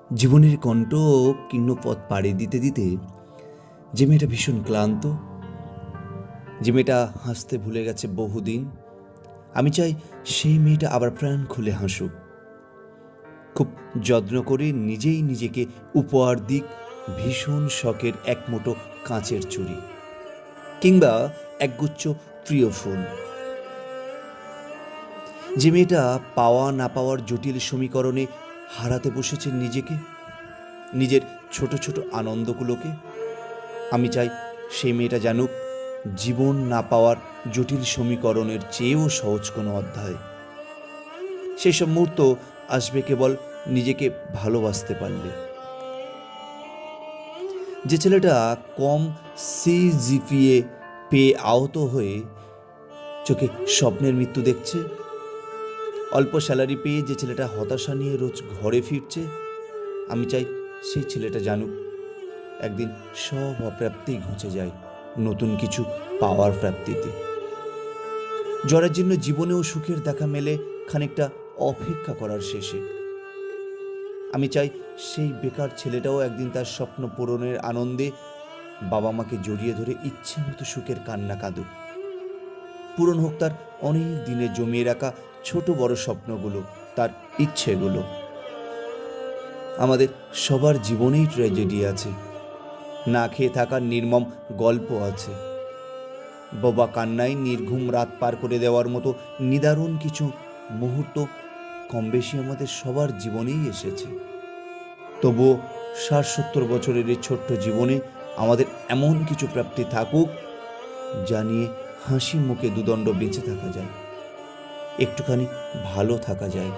জীবনের কণ্ঠ কীর্ণ পথ পাড়ি দিতে দিতে যে মেয়েটা ভীষণ ক্লান্ত, যে মেয়েটা হাসতে ভুলে গেছে বহুদিন, আমি চাই সেই মেয়েটা আবার প্রাণ খুলে হাসুক। খুব যত্ন করে নিজেই নিজেকে উপহার দিক ভীষণ শখের এক মুঠো কাঁচের চুড়ি কিংবা একগুচ্ছ প্রিয় ফুল। যে মেয়েটা পাওয়া না পাওয়ার জটিল সমীকরণে হারাতে বসেছে নিজেকে, নিজের ছোট ছোট আনন্দগুলোকে, আমি চাই সেই মেয়েটা জানুক জীবন না পাওয়ার জটিল সমীকরণের চেয়েও সহজ কোনো অধ্যায়। সেই সব মুহূর্ত আসবে কেবল নিজেকে ভালোবাসতে পারলে। যে ছেলেটা কম সিজিপিএ পেয়ে আহত হয়ে চোখে স্বপ্নের মৃত্যু দেখছে, অল্প স্যালারি পেয়ে যে ছেলেটা হতাশা নিয়ে রোজ ঘরে ফিরছে, আমি চাই সেই ছেলেটা জানুক একদিন সব অপ্রাপ্তি ঘুচে যায় নতুন কিছু পাওয়ার প্রাপ্তিতে। জ্বরের জন্য জীবনেও সুখের দেখা মেলে খানিকটা অপেক্ষা করার শেষে। আমি চাই সেই বেকার ছেলেটাও একদিন তার স্বপ্ন পূরণের আনন্দে বাবা মাকে জড়িয়ে ধরে ইচ্ছে মতো সুখের কান্না কাঁদুক। পূরণ হোক তার অনেক দিনে জমিয়ে রাখা ছোট বড় স্বপ্নগুলো, তার ইচ্ছেগুলো। আমাদের সবার জীবনেই ট্র্যাজেডি আছে, না খেয়ে থাকার নির্মম গল্প আছে, বোবা কান্নায় নির্ঘুম রাত পার করে দেওয়ার মতো নিদারুণ কিছু মুহূর্ত কম বেশি আমাদের সবার জীবনেই এসেছে। তবুও ৬০-৭০ বছরের এই ছোট্ট জীবনে আমাদের এমন কিছু প্রাপ্তি থাকুক যা নিয়ে হাসি মুখে দুদণ্ড বেঁচে থাকা যায়, একটুখানি ভালো থাকা যায়।